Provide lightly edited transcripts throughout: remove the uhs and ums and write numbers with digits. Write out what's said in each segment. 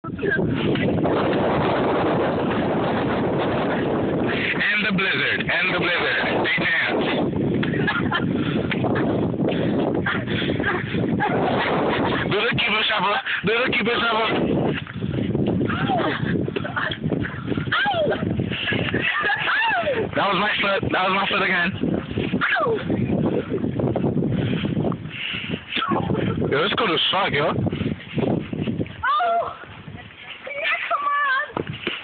And the blizzard. They dance. Do the keeper shuffle. That was my foot again. Yo, let's go to Shark, yo. Oh! Yeah, come on!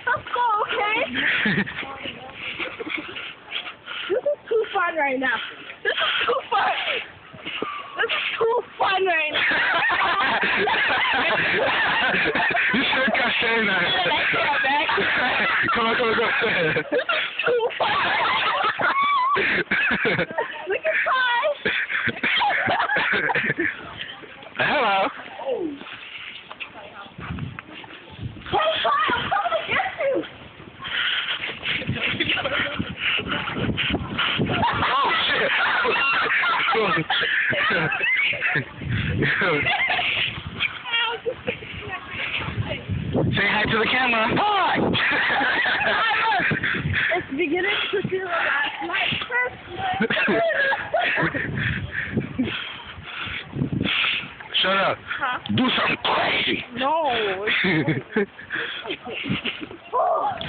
Let's go, okay? This is too fun right now. This is too fun right now. You should have saying that. Come on. This is too fun. Look at Ty. Hello. Hey, Ty, I'm coming to get you. Oh, shit. Say hi to the camera. Hi. It's beginning to feel like Christmas. Shut up. Huh? Do something crazy. No.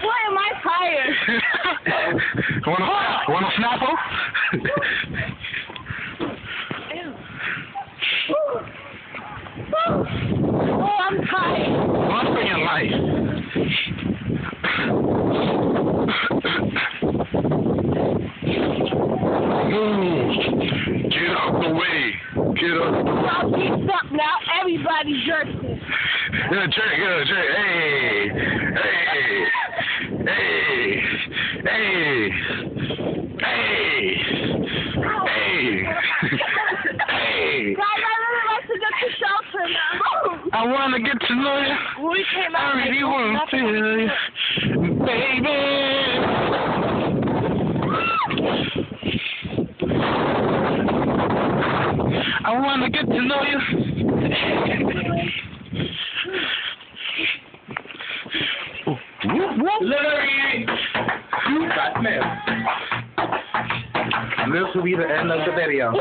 Why am I tired? Want a Snapple? Oh, I'm tired. One thing in life. Move. Get out the way. Y'all geeked up now. Everybody jerks it. Yeah, jerk. Hey. Guys, I really like to get to shelter now. I want to get to know you. We came I out really want to feel you. Baby. I want to get to know you. Larry! You got mail. This will be the end of the video.